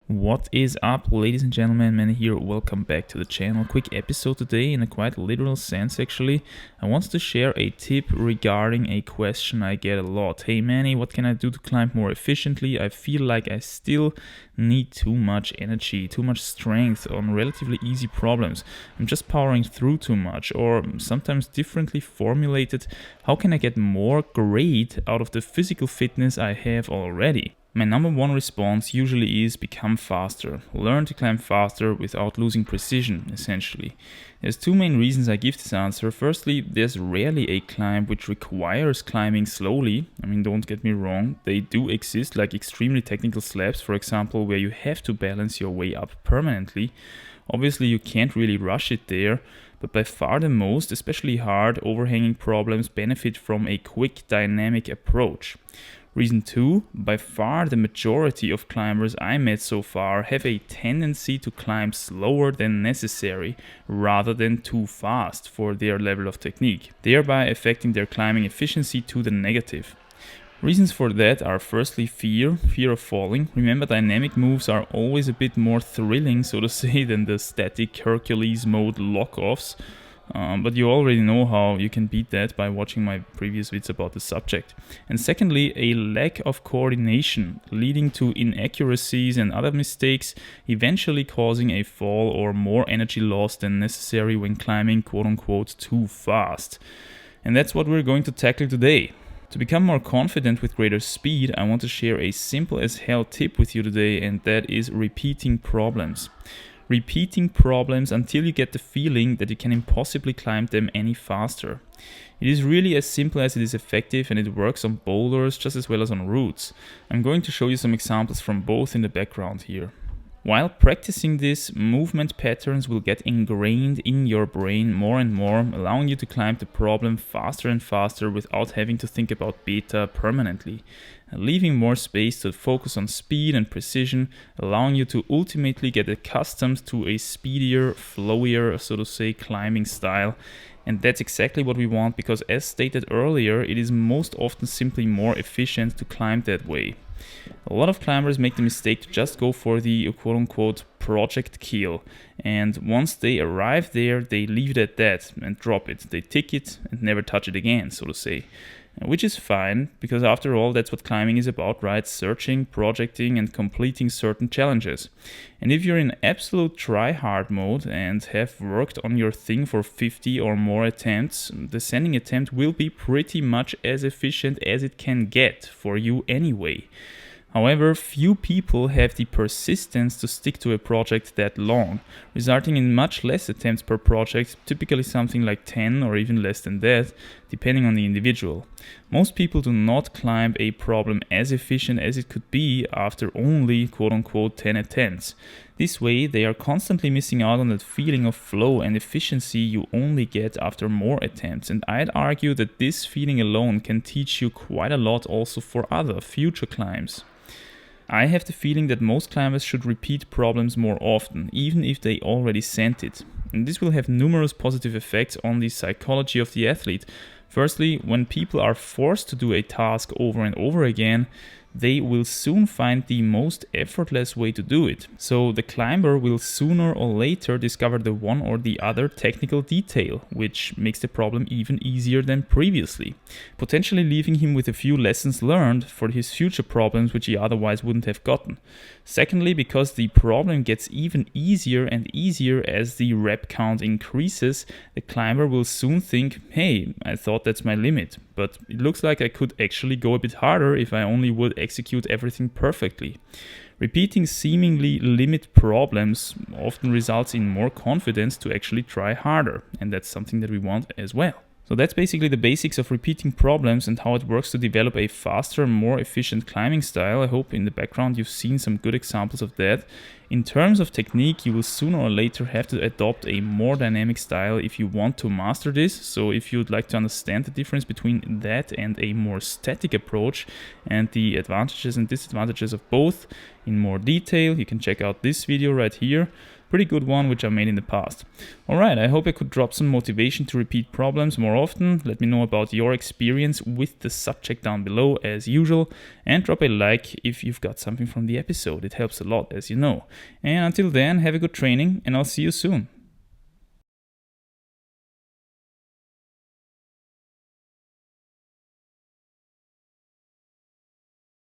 What is up, ladies and gentlemen? Manny here. Welcome back to the channel. Quick episode today in a quite literal sense actually. I wanted to share a tip regarding a question I get a lot. Hey Manny, what can I do to climb more efficiently? I feel like I still need too much energy, too much strength on relatively easy problems. I'm just powering through too much, or sometimes differently formulated, how can I get more great out of the physical fitness I have already? My number one response usually is become faster. Learn to climb faster without losing precision, essentially. There's two main reasons I give this answer. Firstly, there's rarely a climb which requires climbing slowly. I mean, don't get me wrong, they do exist, like extremely technical slabs, for example, where you have to balance your way up permanently. Obviously, you can't really rush it there, but by far the most, especially hard, overhanging problems benefit from a quick, dynamic approach. Reason 2, by far the majority of climbers I met so far have a tendency to climb slower than necessary rather than too fast for their level of technique, thereby affecting their climbing efficiency to the negative. Reasons for that are firstly fear of falling. Remember, dynamic moves are always a bit more thrilling, so to say, than the static Hercules mode lock-offs. But you already know how you can beat that by watching my previous vids about the subject. And secondly, a lack of coordination, leading to inaccuracies and other mistakes, eventually causing a fall or more energy loss than necessary when climbing quote-unquote too fast. And that's what we're going to tackle today. To become more confident with greater speed, I want to share a simple as hell tip with you today, and that is repeating problems. Repeating problems until you get the feeling that you can impossibly climb them any faster. It is really as simple as it is effective, and it works on boulders just as well as on routes. I'm going to show you some examples from both in the background here. While practicing this, movement patterns will get ingrained in your brain more and more, allowing you to climb the problem faster and faster without having to think about beta permanently, leaving more space to focus on speed and precision, allowing you to ultimately get accustomed to a speedier, flowier, so to say, climbing style. And that's exactly what we want, because as stated earlier, it is most often simply more efficient to climb that way. A lot of climbers make the mistake to just go for the quote-unquote project kill, and once they arrive there, they leave it at that and drop it. They tick it and never touch it again, so to say. Which is fine, because after all, that's what climbing is about, right? Searching, projecting, and completing certain challenges. And if you're in absolute try-hard mode and have worked on your thing for 50 or more attempts, the sending attempt will be pretty much as efficient as it can get for you anyway. However, few people have the persistence to stick to a project that long, resulting in much less attempts per project, typically something like 10 or even less than that, depending on the individual. Most people do not climb a problem as efficient as it could be after only quote-unquote 10 attempts. This way, they are constantly missing out on that feeling of flow and efficiency you only get after more attempts, and I'd argue that this feeling alone can teach you quite a lot also for other future climbs. I have the feeling that most climbers should repeat problems more often, even if they already sent it. And this will have numerous positive effects on the psychology of the athlete. Firstly, when people are forced to do a task over and over again, they will soon find the most effortless way to do it. So the climber will sooner or later discover the one or the other technical detail, which makes the problem even easier than previously, potentially leaving him with a few lessons learned for his future problems which he otherwise wouldn't have gotten. Secondly, because the problem gets even easier and easier as the rep count increases, the climber will soon think, hey, I thought that's my limit, but it looks like I could actually go a bit harder if I only would execute everything perfectly. Repeating seemingly limit problems often results in more confidence to actually try harder, and that's something that we want as well. So that's basically the basics of repeating problems and how it works to develop a faster, more efficient climbing style. I hope in the background you've seen some good examples of that. In terms of technique, you will sooner or later have to adopt a more dynamic style if you want to master this. So if you'd like to understand the difference between that and a more static approach and the advantages and disadvantages of both in more detail, you can check out this video right here. pretty good one which I made in the past. Alright, I hope I could drop some motivation to repeat problems more often. Let me know about your experience with the subject down below as usual, and drop a like if you've got something from the episode. It helps a lot, as you know. And until then, have a good training, and I'll see you soon.